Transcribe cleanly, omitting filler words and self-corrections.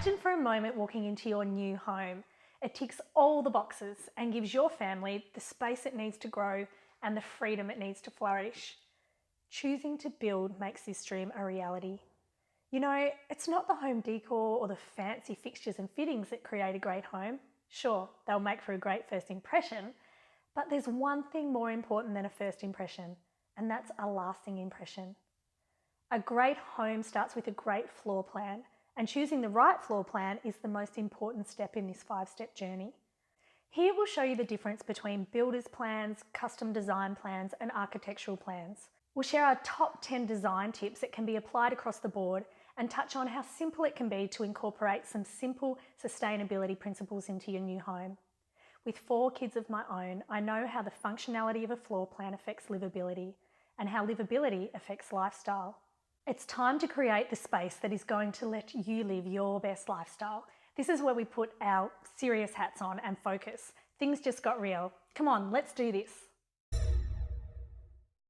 Imagine for a moment walking into your new home. It ticks all the boxes and gives your family the space it needs to grow and the freedom it needs to flourish. Choosing to build makes this dream a reality. You know, it's not the home decor or the fancy fixtures and fittings that create a great home. Sure, they'll make for a great first impression, but there's one thing more important than a first impression, and that's a lasting impression. A great home starts with a great floor plan, and choosing the right floor plan is the most important step in this 5-step journey. Here we'll show you the difference between builder's plans, custom design plans, and architectural plans. We'll share our top 10 design tips that can be applied across the board and touch on how simple it can be to incorporate some simple sustainability principles into your new home. With 4 kids of my own, I know how the functionality of a floor plan affects livability and how livability affects lifestyle. It's time to create the space that is going to let you live your best lifestyle. This is where we put our serious hats on and focus. Things just got real. Come on, let's do this.